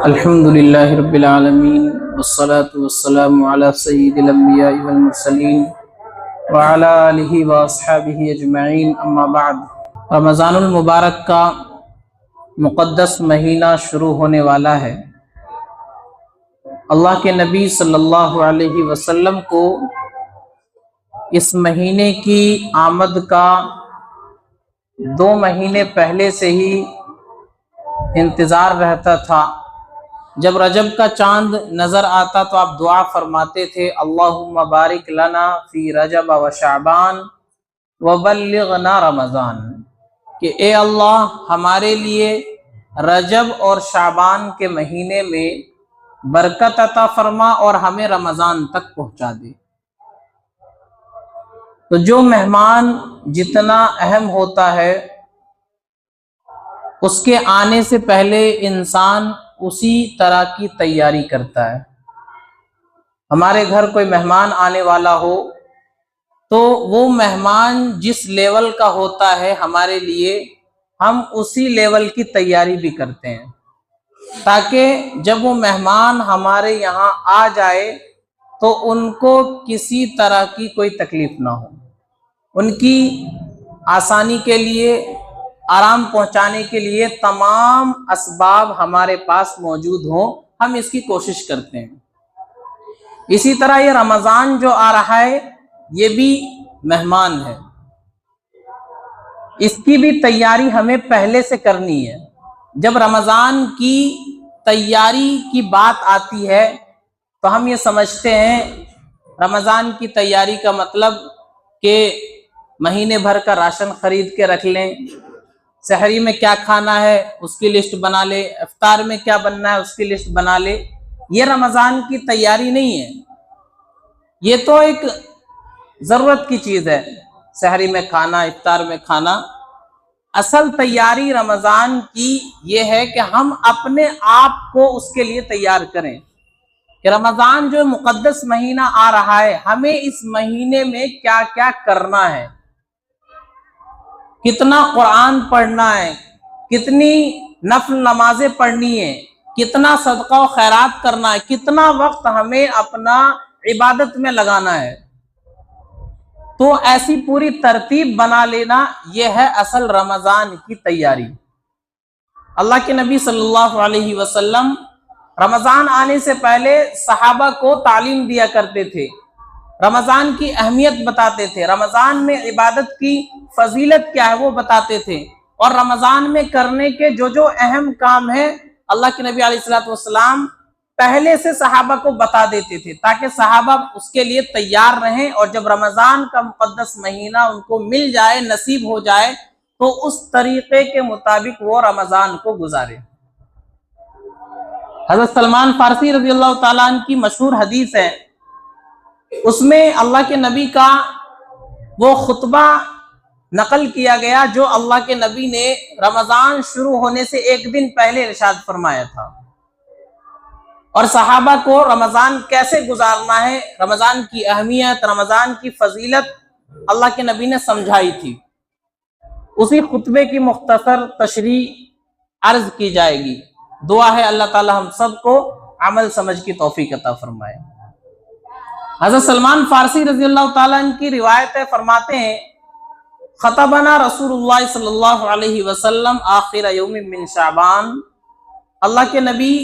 الحمد للہ رب العالمین والصلاة والسلام علی سید الانبیاء والمرسلین وعلی آلہ واصحابہ اجمعین، اما بعد۔ رمضان المبارک کا مقدس مہینہ شروع ہونے والا ہے۔ اللہ کے نبی صلی اللہ علیہ وسلم کو اس مہینے کی آمد کا 2 مہینے پہلے سے ہی انتظار رہتا تھا۔ جب رجب کا چاند نظر آتا تو آپ دعا فرماتے تھے، اللہم بارک لنا فی رجب و شعبان وبلغنا رمضان، کہ اے اللہ ہمارے لیے رجب اور شعبان کے مہینے میں برکت عطا فرما اور ہمیں رمضان تک پہنچا دے۔ تو جو مہمان جتنا اہم ہوتا ہے اس کے آنے سے پہلے انسان اسی طرح کی تیاری کرتا ہے۔ ہمارے گھر کوئی مہمان آنے والا ہو تو وہ مہمان جس لیول کا ہوتا ہے ہمارے لیے، ہم اسی لیول کی تیاری بھی کرتے ہیں، تاکہ جب وہ مہمان ہمارے یہاں آ جائے تو ان کو کسی طرح کی کوئی تکلیف نہ ہو، ان کی آسانی کے لیے، آرام پہنچانے کے لیے تمام اسباب ہمارے پاس موجود ہوں، ہم اس کی کوشش کرتے ہیں۔ اسی طرح یہ رمضان جو آ رہا ہے یہ بھی مہمان ہے، اس کی بھی تیاری ہمیں پہلے سے کرنی ہے۔ جب رمضان کی تیاری کی بات آتی ہے تو ہم یہ سمجھتے ہیں رمضان کی تیاری کا مطلب کہ مہینے بھر کا راشن خرید کے رکھ لیں، سحری میں کیا کھانا ہے اس کی لسٹ بنا لے، افطار میں کیا بننا ہے اس کی لسٹ بنا لے۔ یہ رمضان کی تیاری نہیں ہے، یہ تو ایک ضرورت کی چیز ہے، سحری میں کھانا، افطار میں کھانا۔ اصل تیاری رمضان کی یہ ہے کہ ہم اپنے آپ کو اس کے لیے تیار کریں کہ رمضان جو مقدس مہینہ آ رہا ہے، ہمیں اس مہینے میں کیا کیا کرنا ہے، کتنا قرآن پڑھنا ہے، کتنی نفل نمازیں پڑھنی ہے، کتنا صدقہ و خیرات کرنا ہے، کتنا وقت ہمیں اپنا عبادت میں لگانا ہے۔ تو ایسی پوری ترتیب بنا لینا، یہ ہے اصل رمضان کی تیاری۔ اللہ کے نبی صلی اللہ علیہ وسلم رمضان آنے سے پہلے صحابہ کو تعلیم دیا کرتے تھے، رمضان کی اہمیت بتاتے تھے، رمضان میں عبادت کی فضیلت کیا ہے وہ بتاتے تھے، اور رمضان میں کرنے کے جو اہم کام ہیں اللہ کے نبی علیہ السلام پہلے سے صحابہ کو بتا دیتے تھے، تاکہ صحابہ اس کے لیے تیار رہیں، اور جب رمضان کا مقدس مہینہ ان کو مل جائے، نصیب ہو جائے، تو اس طریقے کے مطابق وہ رمضان کو گزارے۔ حضرت سلمان فارسی رضی اللہ تعالیٰ عنہ کی مشہور حدیث ہے، اس میں اللہ کے نبی کا وہ خطبہ نقل کیا گیا جو اللہ کے نبی نے رمضان شروع ہونے سے 1 دن پہلے ارشاد فرمایا تھا، اور صحابہ کو رمضان کیسے گزارنا ہے، رمضان کی اہمیت، رمضان کی فضیلت اللہ کے نبی نے سمجھائی تھی۔ اسی خطبے کی مختصر تشریح عرض کی جائے گی۔ دعا ہے اللہ تعالی ہم سب کو عمل سمجھ کی توفیق عطا فرمائے۔ حضرت سلمان فارسی رضی اللہ تعالیٰ عنہ کی روایت ہے، فرماتے ہیں، خطبنا رسول اللہ صلی اللہ علیہ وسلم آخر یوم من شعبان، اللہ کے نبی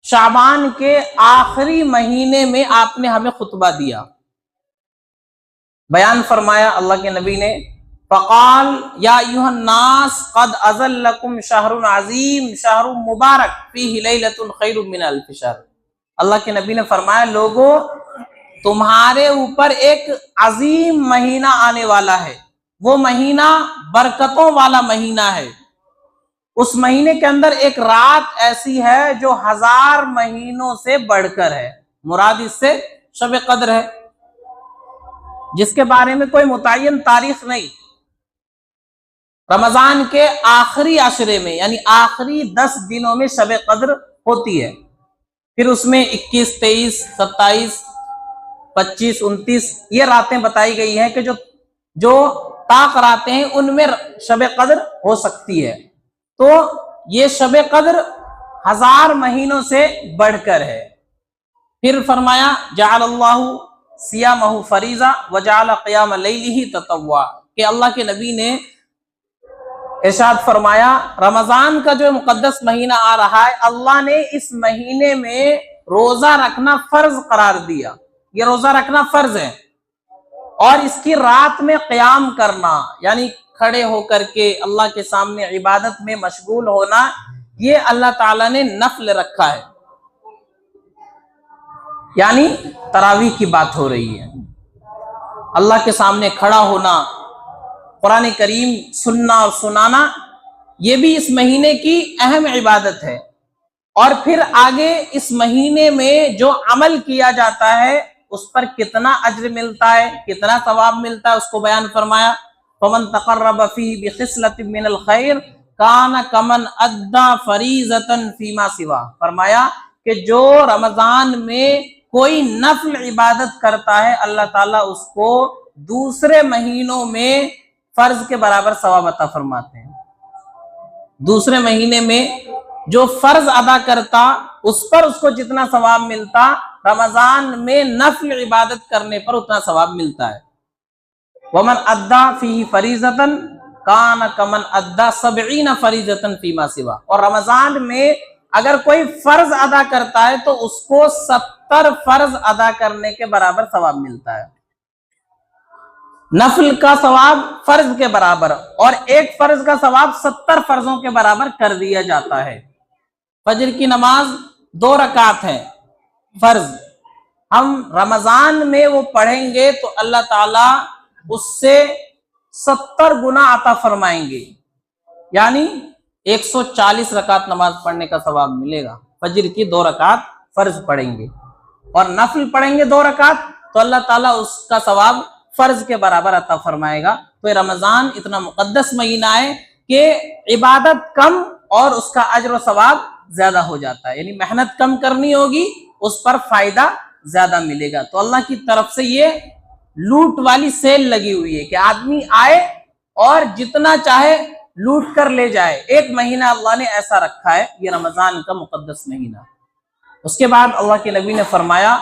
شعبان کے آخری مہینے میں آپ نے ہمیں خطبہ دیا، بیان فرمایا اللہ کے نبی نے، فقال یا ایھا الناس قد اذلکم شہر عظیم شہر مبارک فیہ لیلۃ خیر من الف شہر۔ اللہ کے نبی نے فرمایا، لوگو تمہارے اوپر ایک عظیم مہینہ آنے والا ہے، وہ مہینہ برکتوں والا مہینہ ہے، اس مہینے کے اندر ایک رات ایسی ہے جو 1000 مہینوں سے بڑھ کر ہے، مراد اس سے شب قدر ہے، جس کے بارے میں کوئی متعین تاریخ نہیں۔ رمضان کے آخری عشرے میں، یعنی آخری 10 دنوں میں شب قدر ہوتی ہے، پھر اس میں 21، 23، 27، 25، 29 یہ راتیں بتائی گئی ہیں کہ جو طاق راتیں ہیں ان میں شب قدر ہو سکتی ہے۔ تو یہ شب قدر 1000 مہینوں سے بڑھ کر ہے۔ پھر فرمایا جعل اللہ صیامہ فریضہ وجعل قیام لیلہ تطوعا، کہ اللہ کے نبی نے ارشاد فرمایا رمضان کا جو مقدس مہینہ آ رہا ہے، اللہ نے اس مہینے میں روزہ رکھنا فرض قرار دیا، یہ روزہ رکھنا فرض ہے، اور اس کی رات میں قیام کرنا یعنی کھڑے ہو کر کے اللہ کے سامنے عبادت میں مشغول ہونا، یہ اللہ تعالیٰ نے نفل رکھا ہے، یعنی تراویح کی بات ہو رہی ہے۔ اللہ کے سامنے کھڑا ہونا، قرآن کریم سننا اور سنانا، یہ بھی اس مہینے کی اہم عبادت ہے۔ اور پھر آگے اس مہینے میں جو عمل کیا جاتا ہے اس پر کتنا اجر ملتا ہے، کتنا ثواب ملتا ہے، اس کو بیان فرمایا فَمَن تَقَرَّبَ فِيهِ بِخِصْلَةٍ مِّنَ الْخَيْرِ كَانَ كَمَنْ أَدَّى فَرِيضَةً فِي مَا سِوَاهُ، فرمایا کہ جو رمضان میں کوئی نفل عبادت کرتا ہے اللہ تعالیٰ اس کو دوسرے مہینوں میں فرض کے برابر ثواب عطا فرماتے ہیں۔ دوسرے مہینے میں جو فرض ادا کرتا اس پر اس کو جتنا ثواب ملتا، رمضان میں نفل عبادت کرنے پر اتنا ثواب ملتا ہے۔ وَمَنْ أَدَّى فِيهِ فَرِيضَةً كَانَ كَمَنْ أَدَّى 70 فَرِيضَةً فِي مَا سِوَاهُ، اور رمضان میں اگر کوئی فرض ادا کرتا ہے تو اس کو 70 فرض ادا کرنے کے برابر ثواب ملتا ہے۔ نفل کا ثواب فرض کے برابر، اور ایک فرض کا ثواب 70 فرضوں کے برابر کر دیا جاتا ہے۔ فجر کی نماز 2 رکعت ہے فرض، ہم رمضان میں وہ پڑھیں گے تو اللہ تعالیٰ اس سے 70 گنا عطا فرمائیں گے، یعنی 140 رکعت نماز پڑھنے کا ثواب ملے گا۔ فجر کی 2 رکعت فرض پڑھیں گے اور نفل پڑھیں گے 2 رکعت تو اللہ تعالیٰ اس کا ثواب فرض کے برابر عطا فرمائے گا۔ تو یہ رمضان اتنا مقدس مہینہ ہے کہ عبادت کم اور اس کا اجر و ثواب زیادہ ہو جاتا ہے، یعنی محنت کم کرنی ہوگی، اس پر فائدہ زیادہ ملے گا۔ تو اللہ کی طرف سے یہ لوٹ والی سیل لگی ہوئی ہے کہ آدمی آئے اور جتنا چاہے لوٹ کر لے جائے۔ ایک مہینہ اللہ نے ایسا رکھا ہے، یہ رمضان کا مقدس مہینہ۔ اس کے بعد اللہ کے نبی نے فرمایا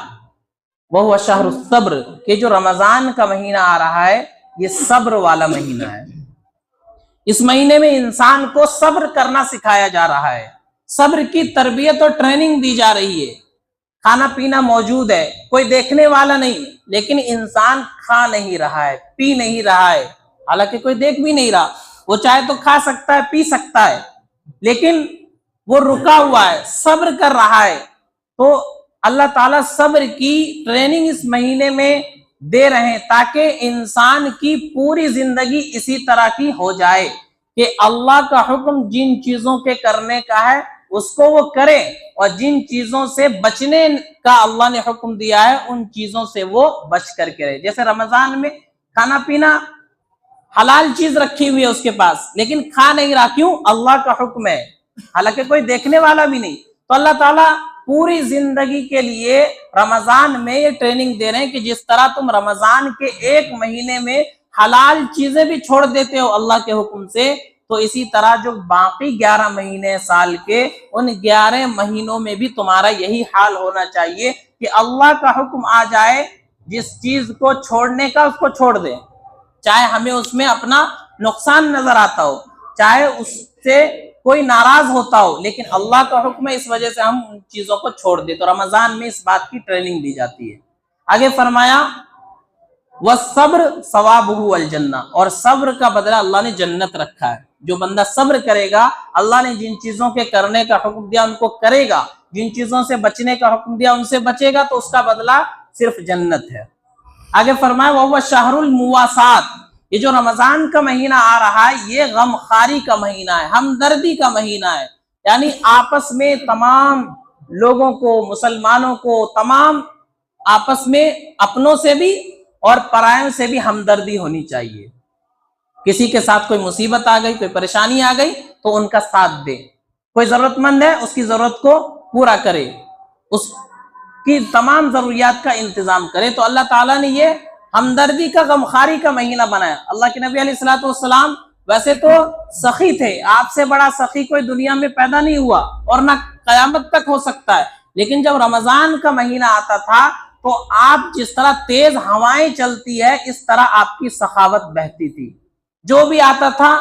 وہ شہر الصبر، کہ جو رمضان کا مہینہ آ رہا ہے یہ صبر والا مہینہ ہے۔ اس مہینے میں انسان کو صبر کرنا سکھایا جا رہا ہے، صبر کی تربیت اور ٹریننگ دی جا رہی ہے۔ کھانا پینا موجود ہے، کوئی دیکھنے والا نہیں، لیکن انسان کھا نہیں رہا ہے، پی نہیں رہا ہے، حالانکہ کوئی دیکھ بھی نہیں رہا، وہ چاہے تو کھا سکتا ہے، پی سکتا ہے، لیکن وہ رکا ہوا ہے، صبر کر رہا ہے۔ تو اللہ تعالیٰ صبر کی ٹریننگ اس مہینے میں دے رہے ہیں تاکہ انسان کی پوری زندگی اسی طرح کی ہو جائے کہ اللہ کا حکم جن چیزوں کے کرنے کا ہے اس کو وہ کرے، اور جن چیزوں سے بچنے کا اللہ نے حکم دیا ہے ان چیزوں سے وہ بچ کر کے رہے۔ جیسے رمضان میں کھانا پینا حلال چیز رکھی ہوئی ہے اس کے پاس، لیکن کھا نہیں رہا، کیوں؟ اللہ کا حکم ہے، حالانکہ کوئی دیکھنے والا بھی نہیں۔ تو اللہ تعالیٰ پوری زندگی کے لیے رمضان میں یہ ٹریننگ دے رہے ہیں کہ جس طرح تم رمضان کے ایک مہینے میں حلال چیزیں بھی چھوڑ دیتے ہو اللہ کے حکم سے، تو اسی طرح جو باقی 11 مہینے سال کے، ان 11 مہینوں میں بھی تمہارا یہی حال ہونا چاہیے کہ اللہ کا حکم آ جائے، جس چیز کو چھوڑنے کا اس کو چھوڑ دیں، چاہے ہمیں اس میں اپنا نقصان نظر آتا ہو، چاہے اس سے کوئی ناراض ہوتا ہو، لیکن اللہ کا حکم ہے، اس وجہ سے ہم ان چیزوں کو چھوڑ دیں۔ تو رمضان میں اس بات کی ٹریننگ دی جاتی ہے۔ آگے فرمایا وَالصَّبْرُ ثَوَابُهُ الْجَنَّةُ، اور صبر کا بدلہ اللہ نے جنت رکھا ہے۔ جو بندہ صبر کرے گا، اللہ نے جن چیزوں کے کرنے کا حکم دیا ان کو کرے گا، جن چیزوں سے بچنے کا حکم دیا ان سے بچے گا، تو اس کا بدلہ صرف جنت ہے۔ آگے فرمایا وَهُوَ شَهْرُ الْمُوَاسَاةِ، یہ جو رمضان کا مہینہ آ رہا ہے یہ غم خاری کا مہینہ ہے، ہمدردی کا مہینہ ہے، یعنی آپس میں تمام لوگوں کو، مسلمانوں کو، تمام آپس میں اپنوں سے بھی اور پرائوں سے بھی ہمدردی ہونی چاہیے۔ کسی کے ساتھ کوئی مصیبت آ گئی، کوئی پریشانی آ گئی تو ان کا ساتھ دے، کوئی ضرورت مند ہے اس کی ضرورت کو پورا کرے، اس کی تمام ضروریات کا انتظام کرے۔ تو اللہ تعالیٰ نے یہ ہمدردی کا غمخاری کا مہینہ بنایا۔ اللہ کے نبی علیہ الصلوۃ والسلام ویسے تو سخی تھے، آپ سے بڑا سخی کوئی دنیا میں پیدا نہیں ہوا اور نہ قیامت تک ہو سکتا ہے، لیکن جب رمضان کا مہینہ آتا تھا تو آپ جس طرح تیز ہوائیں چلتی ہے اس طرح آپ کی سخاوت بہتی تھی، جو بھی آتا تھا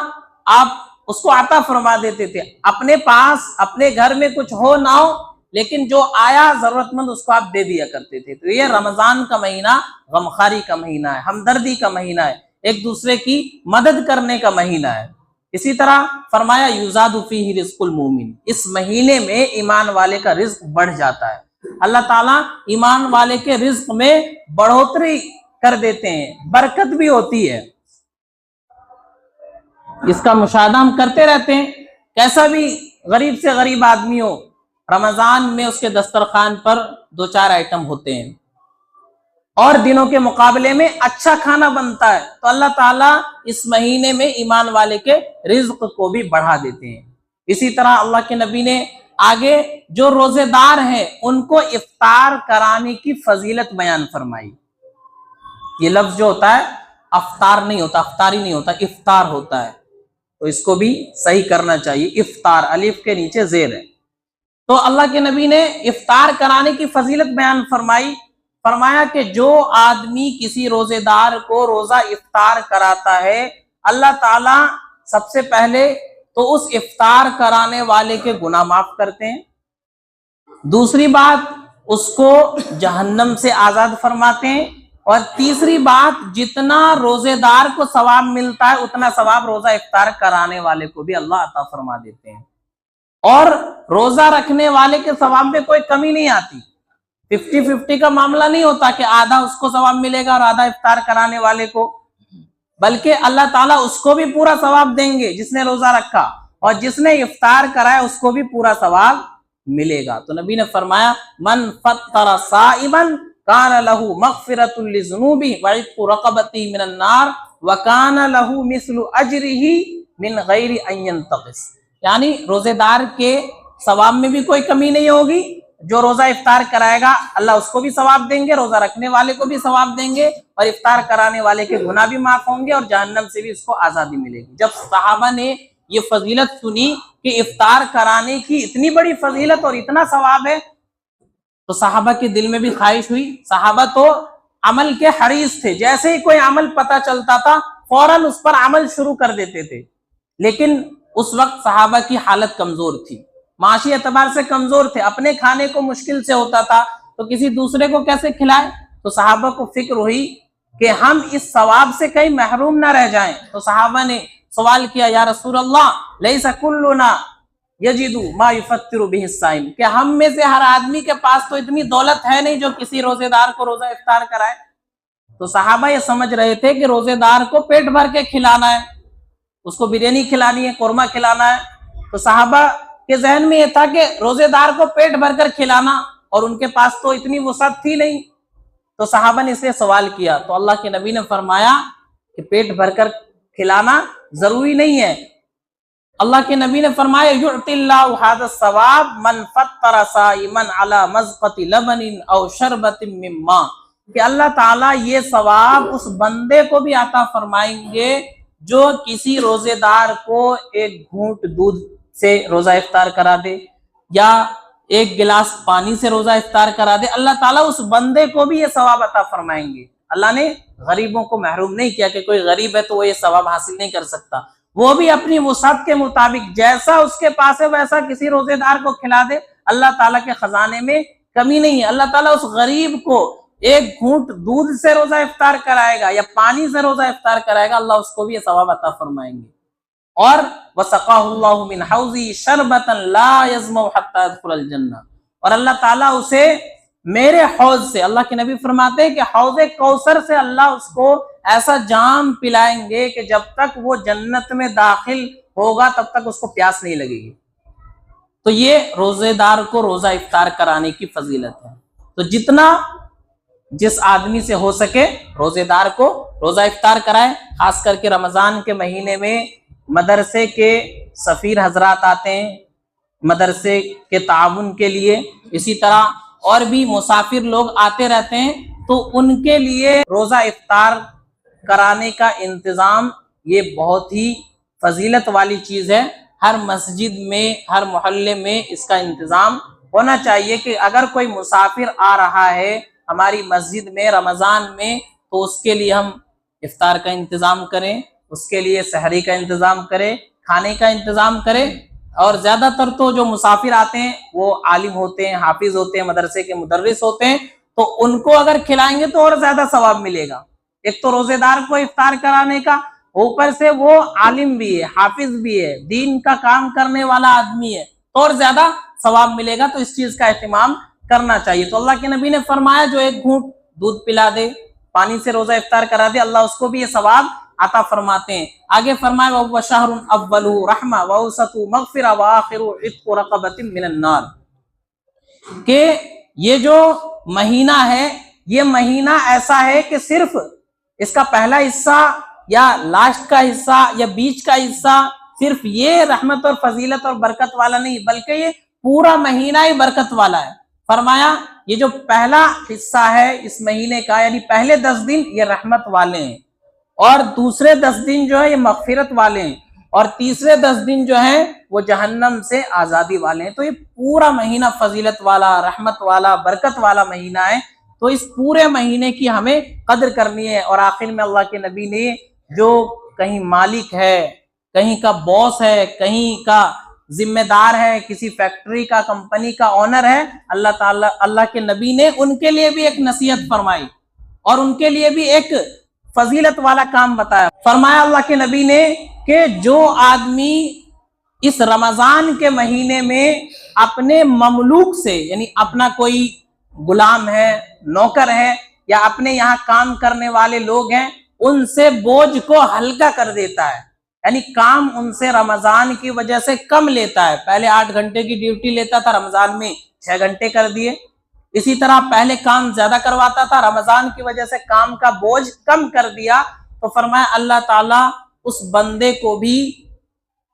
آپ اس کو عطا فرما دیتے تھے، اپنے پاس اپنے گھر میں کچھ ہو نہ ہو لیکن جو آیا ضرورت مند اس کو آپ دے دیا کرتے تھے۔ تو یہ رمضان کا مہینہ غمخواری کا مہینہ ہے، ہمدردی کا مہینہ ہے، ایک دوسرے کی مدد کرنے کا مہینہ ہے۔ اسی طرح فرمایا یزاد فیہ رزق المومن، اس مہینے میں ایمان والے کا رزق بڑھ جاتا ہے، اللہ تعالیٰ ایمان والے کے رزق میں بڑھوتری کر دیتے ہیں، برکت بھی ہوتی ہے۔ اس کا مشاہدہ ہم کرتے رہتے ہیں، کیسا بھی غریب سے غریب آدمی ہو رمضان میں اس کے دسترخوان پر 2-4 آئٹم ہوتے ہیں، اور دنوں کے مقابلے میں اچھا کھانا بنتا ہے، تو اللہ تعالیٰ اس مہینے میں ایمان والے کے رزق کو بھی بڑھا دیتے ہیں۔ اسی طرح اللہ کے نبی نے آگے جو روزے دار ہیں ان کو افطار کرانے کی فضیلت بیان فرمائی۔ یہ لفظ جو ہوتا ہے افطار نہیں ہوتا، افطاری نہیں ہوتا، افطار ہوتا ہے، تو اس کو بھی صحیح کرنا چاہیے، افطار الف کے نیچے زیر ہے۔ تو اللہ کے نبی نے افطار کرانے کی فضیلت بیان فرمائی، فرمایا کہ جو آدمی کسی روزے دار کو روزہ افطار کراتا ہے اللہ تعالیٰ سب سے پہلے تو اس افطار کرانے والے کے گناہ معاف کرتے ہیں، دوسری بات اس کو جہنم سے آزاد فرماتے ہیں، اور تیسری بات جتنا روزے دار کو ثواب ملتا ہے اتنا ثواب روزہ افطار کرانے والے کو بھی اللہ عطا فرما دیتے ہیں، اور روزہ رکھنے والے کے ثواب میں کوئی کمی نہیں آتی، 50-50 کا معاملہ نہیں ہوتا کہ آدھا اس کو ثواب ملے گا اور آدھا افطار کرانے والے کو، بلکہ اللہ تعالیٰ اس کو بھی پورا ثواب دیں گے جس نے روزہ رکھا، اور جس نے افطار کرایا اس کو بھی پورا ثواب ملے گا۔ تو نبی نے فرمایا من فطر صائما کان لہ مغفرۃ لذنوبہ وعتق رقبۃ من النار وکان لہ مثل اجرہ من غیر ان ینتقص، یعنی روزے دار کے ثواب میں بھی کوئی کمی نہیں ہوگی، جو روزہ افطار کرائے گا اللہ اس کو بھی ثواب دیں گے، روزہ رکھنے والے کو بھی ثواب دیں گے، اور افطار کرانے والے کے گناہ بھی معاف ہوں گے، اور جہنم سے بھی اس کو آزادی ملے گی۔ جب صحابہ نے یہ فضیلت سنی کہ افطار کرانے کی اتنی بڑی فضیلت اور اتنا ثواب ہے، تو صحابہ کے دل میں بھی خواہش ہوئی۔ صحابہ تو عمل کے حریص تھے، جیسے ہی کوئی عمل پتہ چلتا تھا فوراً اس پر عمل شروع کر دیتے تھے، لیکن اس وقت صحابہ کی حالت کمزور تھی، معاشی اعتبار سے کمزور تھے، اپنے کھانے کو مشکل سے ہوتا تھا تو کسی دوسرے کو کیسے کھلائے، تو صحابہ کو فکر ہوئی کہ ہم اس ثواب سے کہیں محروم نہ رہ جائیں، تو صحابہ نے سوال کیا یا رسول اللہ لیس کلنا یجد ما یفطر بہ الصائم، کہ ہم میں سے ہر آدمی کے پاس تو اتنی دولت ہے نہیں جو کسی روزے دار کو روزہ افطار کرائے۔ تو صحابہ یہ سمجھ رہے تھے کہ روزے دار کو پیٹ بھر کے کھلانا ہے، اس کو بریانی کھلانی ہے، قورمہ کھلانا ہے، تو صحابہ کے ذہن میں یہ تھا کہ روزے دار کو پیٹ بھر کر کھلانا، اور ان کے پاس تو اتنی وسعت تھی نہیں، تو صحابہ نے اس سے سوال کیا، تو اللہ کے نبی نے فرمایا کہ پیٹ بھر کر کھلانا ضروری نہیں ہے۔ اللہ کے نبی نے فرمایا یعطی اللہ ھذا الثواب من فطر صائما علی مذقۃ لبن او شربۃ من ماء، کہ اللہ تعالیٰ یہ ثواب اس بندے کو بھی عطا فرمائیں گے جو کسی روزے دار کو ایک گھونٹ دودھ سے روزہ افطار کرا دے یا ایک گلاس پانی سے روزہ افطار کرا دے، اللہ تعالیٰ اس بندے کو بھی یہ ثواب عطا فرمائیں گے۔ اللہ نے غریبوں کو محروم نہیں کیا کہ کوئی غریب ہے تو وہ یہ ثواب حاصل نہیں کر سکتا، وہ بھی اپنی وسعت کے مطابق جیسا اس کے پاس ہے ویسا کسی روزے دار کو کھلا دے، اللہ تعالیٰ کے خزانے میں کمی نہیں ہے۔ اللہ تعالیٰ اس غریب کو ایک گھونٹ دودھ سے روزہ افطار کرائے گا یا پانی سے روزہ افطار کرائے گا، اللہ اس کو بھی یہ ثواب عطا فرمائیں گے۔ اور وَسَقَاهُ اللَّهُ مِنْ حَوْضِهِ شَرْبَةً لَا يَظْمَأُ حَتَّى يَدْخُلَ الْجَنَّةَ، اور اللہ تعالیٰ اسے میرے حوض سے، اللہ کے نبی فرماتے ہیں کہ حوض کوثر سے اللہ اس کو ایسا جام پلائیں گے کہ جب تک وہ جنت میں داخل ہوگا تب تک اس کو پیاس نہیں لگے گی۔ تو یہ روزے دار کو روزہ افطار کرانے کی فضیلت ہے۔ تو جتنا جس آدمی سے ہو سکے روزے دار کو روزہ افطار کرائے، خاص کر کے رمضان کے مہینے میں مدرسے کے سفیر حضرات آتے ہیں مدرسے کے تعاون کے لیے، اسی طرح اور بھی مسافر لوگ آتے رہتے ہیں، تو ان کے لیے روزہ افطار کرانے کا انتظام یہ بہت ہی فضیلت والی چیز ہے۔ ہر مسجد میں ہر محلے میں اس کا انتظام ہونا چاہیے کہ اگر کوئی مسافر آ رہا ہے ہماری مسجد میں رمضان میں تو اس کے لیے ہم افطار کا انتظام کریں، اس کے لیے سحری کا انتظام کریں، کھانے کا انتظام کریں۔ اور زیادہ تر تو جو مسافر آتے ہیں وہ عالم ہوتے ہیں، حافظ ہوتے ہیں، مدرسے کے مدرس ہوتے ہیں، تو ان کو اگر کھلائیں گے تو اور زیادہ ثواب ملے گا۔ ایک تو روزے دار کو افطار کرانے کا، اوپر سے وہ عالم بھی ہے، حافظ بھی ہے، دین کا کام کرنے والا آدمی ہے، تو اور زیادہ ثواب ملے گا۔ تو اس چیز کا اہتمام کرنا چاہیے۔ تو اللہ کے نبی نے فرمایا جو ایک گھونٹ دودھ پلا دے، پانی سے روزہ افطار کرا دے، اللہ اس کو بھی یہ ثواب عطا فرماتے ہیں۔ آگے فرمایا وَهُوَ شَهْرٌ أَوَّلُهُ رَحْمَةٌ وَأَوْسَطُهُ مَغْفِرَةٌ وَآخِرُهُ عِتْقُ رَقَبَةٍ مِّنَ النَّارِ، کہ یہ جو مہینہ ہے یہ مہینہ ایسا ہے کہ صرف اس کا پہلا حصہ یا لاسٹ کا حصہ یا بیچ کا حصہ صرف یہ رحمت اور فضیلت اور برکت والا نہیں، بلکہ یہ پورا مہینہ ہی برکت والا ہے۔ فرمایا یہ جو پہلا حصہ ہے اس مہینے کا، یعنی پہلے 10 دن یہ رحمت والے ہیں، اور دوسرے 10 دن جو ہے یہ مغفرت والے ہیں، اور تیسرے 10 دن جو ہیں وہ جہنم سے آزادی والے ہیں۔ تو یہ پورا مہینہ فضیلت والا، رحمت والا، برکت والا مہینہ ہے۔ تو اس پورے مہینے کی ہمیں قدر کرنی ہے۔ اور آخر میں اللہ کے نبی نے جو کہیں مالک ہے، کہیں کا باس ہے، کہیں کا ذمہ دار ہے، کسی فیکٹری کا، کمپنی کا آنر ہے، اللہ کے نبی نے ان کے لیے بھی ایک نصیحت فرمائی اور ان کے لیے بھی ایک فضیلت والا کام بتایا۔ فرمایا اللہ کے نبی نے کہ جو آدمی اس رمضان کے مہینے میں اپنے مملوک سے، یعنی اپنا کوئی غلام ہے، نوکر ہے، یا اپنے یہاں کام کرنے والے لوگ ہیں، ان سے بوجھ کو ہلکا کر دیتا ہے، یعنی کام ان سے رمضان کی وجہ سے کم لیتا ہے۔ پہلے 8 گھنٹے کی ڈیوٹی لیتا تھا، رمضان میں 6 گھنٹے کر دیے۔ اسی طرح پہلے کام زیادہ کرواتا تھا، رمضان کی وجہ سے کام کا بوجھ کم کر دیا، تو فرمایا اللہ تعالیٰ اس بندے کو بھی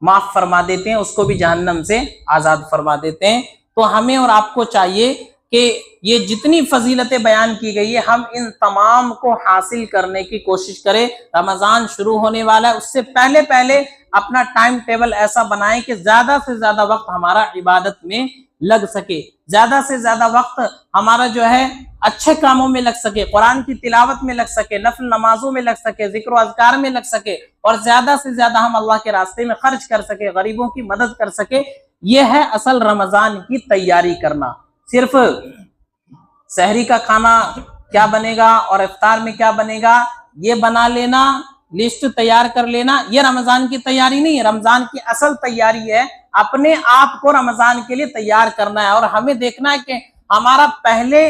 معاف فرما دیتے ہیں، اس کو بھی جہنم سے آزاد فرما دیتے ہیں۔ تو ہمیں اور آپ کو چاہیے کہ یہ جتنی فضیلتیں بیان کی گئی ہے ہم ان تمام کو حاصل کرنے کی کوشش کریں۔ رمضان شروع ہونے والا ہے، اس سے پہلے اپنا ٹائم ٹیبل ایسا بنائیں کہ زیادہ سے زیادہ وقت ہمارا عبادت میں لگ سکے، زیادہ سے زیادہ وقت ہمارا جو ہے اچھے کاموں میں لگ سکے، قرآن کی تلاوت میں لگ سکے، نفل نمازوں میں لگ سکے، ذکر و اذکار میں لگ سکے، اور زیادہ سے زیادہ ہم اللہ کے راستے میں خرچ کر سکے، غریبوں کی مدد کر سکے۔ یہ ہے اصل رمضان کی تیاری کرنا۔ صرف سحری کا کھانا کیا بنے گا اور افطار میں کیا بنے گا یہ بنا لینا، لسٹ تیار کر لینا، یہ رمضان کی تیاری نہیں ہے۔ رمضان کی اصل تیاری ہے اپنے آپ کو رمضان کے لیے تیار کرنا ہے، اور ہمیں دیکھنا ہے کہ ہمارا پہلے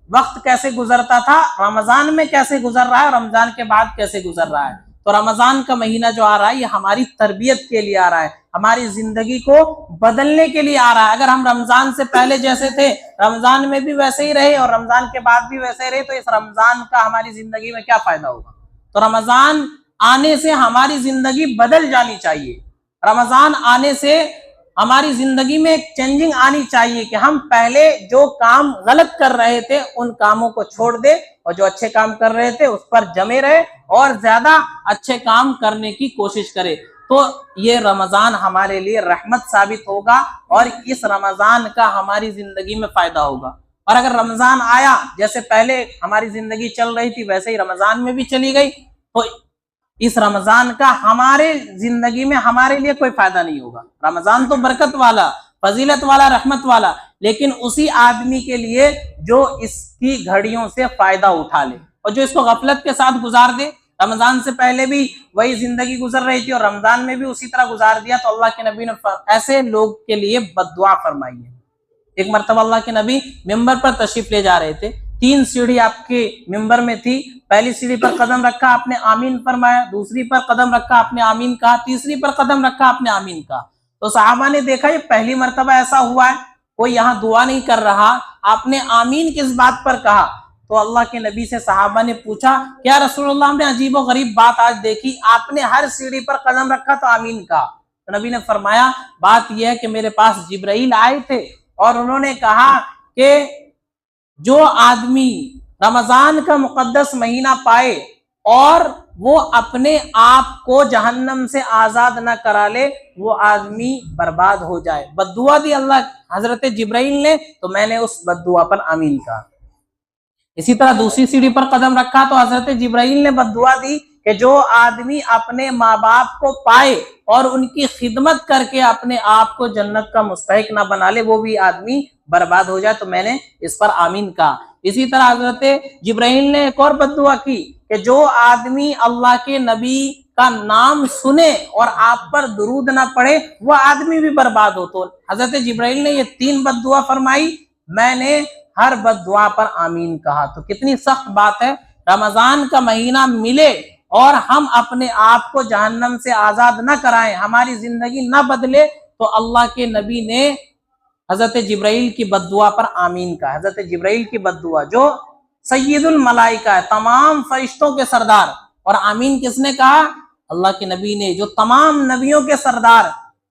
وقت کیسے گزرتا تھا، رمضان میں کیسے گزر رہا ہے، اور رمضان کے بعد کیسے گزر رہا ہے۔ تو رمضان کا مہینہ جو آ رہا ہے یہ ہماری تربیت کے لیے آ رہا ہے، ہماری زندگی کو بدلنے کے لیے آ رہا ہے۔ اگر ہم رمضان سے پہلے جیسے تھے رمضان میں بھی ویسے ہی رہے اور رمضان کے بعد بھی ویسے ہی رہے، تو اس رمضان کا ہماری زندگی میں کیا فائدہ ہوگا؟ تو رمضان آنے سے ہماری زندگی بدل جانی چاہیے، رمضان آنے سے ہماری زندگی میں ایک چینجنگ آنی چاہیے کہ ہم پہلے جو کام غلط کر رہے تھے ان کاموں کو چھوڑ دے، اور جو اچھے کام کر رہے تھے اس پر جمے رہے اور زیادہ اچھے کام کرنے کی کوشش کرے۔ تو یہ رمضان ہمارے لیے رحمت ثابت ہوگا، اور اس رمضان کا ہماری زندگی میں فائدہ ہوگا۔ اور اگر رمضان آیا جیسے پہلے ہماری زندگی چل رہی تھی ویسے ہی رمضان میں بھی چلی گئی، تو اس رمضان کا ہمارے زندگی میں ہمارے لیے کوئی فائدہ نہیں ہوگا۔ رمضان تو برکت والا، فضیلت والا، رحمت والا، لیکن اسی آدمی کے لیے جو اس کی گھڑیوں سے فائدہ اٹھا لے اور جو اس کو غفلت کے ساتھ گزار دے۔ رمضان سے پہلے بھی وہی زندگی گزر رہی تھی اور رمضان میں بھی اسی طرح گزار دیا، تو اللہ کے نبی نے ایسے لوگ کے لیے بد دعا فرمائی ہے۔ ایک مرتبہ اللہ کے نبی ممبر پر تشریف لے جا رہے تھے، 3 سیڑھی آپ کے ممبر میں تھی، پہلی سیڑھی پر قدم رکھا آپ نے آمین فرمایا، دوسری پر قدم رکھا آپ نے آمین کہا، تیسری پر قدم رکھا آپ نے آمین کہا۔ تو صحابہ نے دیکھا یہ پہلی مرتبہ ایسا ہوا ہے، کوئی یہاں دعا نہیں کر رہا، آپ نے آمین کس بات پر کہا؟ تو اللہ کے نبی سے صحابہ نے پوچھا کیا رسول اللہ، ہم نے عجیب و غریب بات آج دیکھی، آپ نے ہر سیڑھی پر قدم رکھا تو آمین کہا۔ تو نبی نے فرمایا بات یہ ہے کہ میرے پاس جبرائیل آئے تھے اور انہوں نے کہا کہ جو آدمی رمضان کا مقدس مہینہ پائے اور وہ اپنے آپ کو جہنم سے آزاد نہ کرا لے وہ آدمی برباد ہو جائے۔ بد دعا دی اللہ حضرت جبرائیل نے، تو میں نے اس بد دعا پر آمین کہا۔ اسی طرح دوسری سیڑھی پر قدم رکھا تو حضرت جبرائیل نے بد دعا دی کہ جو آدمی اپنے ماں باپ کو پائے اور ان کی خدمت کر کے اپنے آپ کو جنت کا مستحق نہ بنا لے وہ بھی آدمی برباد ہو جائے، تو میں نے اس پر آمین کہا۔ اسی طرح حضرت جبرائیل نے ایک اور بد دعا کی کہ جو آدمی اللہ کے نبی کا نام سنے اور آپ پر درود نہ پڑے وہ آدمی بھی برباد ہو۔ تو حضرت جبرائیل نے یہ 3 بد دعا فرمائی، میں نے ہر بد دعا پر آمین کہا۔ تو کتنی سخت بات ہے، رمضان کا مہینہ ملے اور ہم اپنے آپ کو جہنم سے آزاد نہ کرائیں، ہماری زندگی نہ بدلے، تو اللہ کے نبی نے حضرت جبرائیل کی بد دعا پر آمین کہا۔ حضرت جبرائیل کی بد دعا جو سید الملائکہ ہے، تمام فرشتوں کے سردار، اور آمین کس نے کہا؟ اللہ کے نبی نے، جو تمام نبیوں کے سردار۔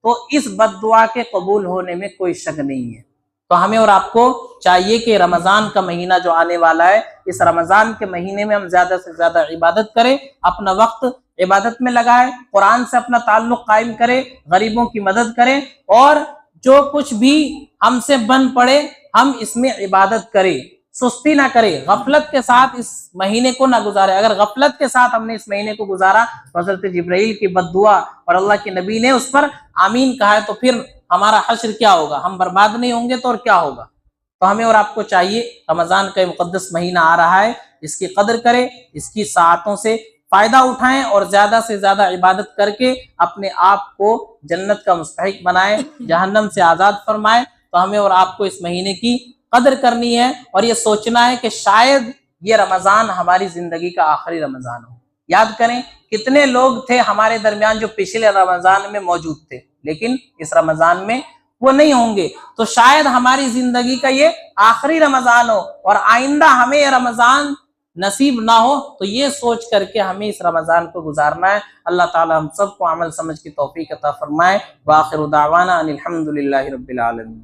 تو اس بد دعا کے قبول ہونے میں کوئی شک نہیں ہے۔ تو ہمیں اور آپ کو چاہیے کہ رمضان کا مہینہ جو آنے والا ہے، اس رمضان کے مہینے میں ہم زیادہ سے زیادہ عبادت کریں، اپنا وقت عبادت میں لگائیں، قرآن سے اپنا تعلق قائم کریں، غریبوں کی مدد کریں، اور جو کچھ بھی ہم سے بن پڑے ہم اس میں عبادت کریں، سستی نہ کریں، غفلت کے ساتھ اس مہینے کو نہ گزارے۔ اگر غفلت کے ساتھ ہم نے اس مہینے کو گزارا تو حضرت جبرائیل کی بد دعا اور اللہ کے نبی نے اس پر آمین کہا ہے، تو پھر ہمارا حشر کیا ہوگا؟ ہم برباد نہیں ہوں گے تو اور کیا ہوگا؟ تو ہمیں اور آپ کو چاہیے، رمضان کا مقدس مہینہ آ رہا ہے، اس کی قدر کریں، اس کی ساعتوں سے فائدہ اٹھائیں اور زیادہ سے زیادہ عبادت کر کے اپنے آپ کو جنت کا مستحق بنائیں، جہنم سے آزاد فرمائیں۔ تو ہمیں اور آپ کو اس مہینے کی قدر کرنی ہے اور یہ سوچنا ہے کہ شاید یہ رمضان ہماری زندگی کا آخری رمضان ہو۔ یاد کریں کتنے لوگ تھے ہمارے درمیان جو پچھلے رمضان میں موجود تھے لیکن اس رمضان میں وہ نہیں ہوں گے، تو شاید ہماری زندگی کا یہ آخری رمضان ہو اور آئندہ ہمیں یہ رمضان نصیب نہ ہو، تو یہ سوچ کر کے ہمیں اس رمضان کو گزارنا ہے۔ اللہ تعالی ہم سب کو عمل سمجھ کی توفیق عطا فرمائے۔ وآخر دعوانا ان الحمد للہ رب العالمین۔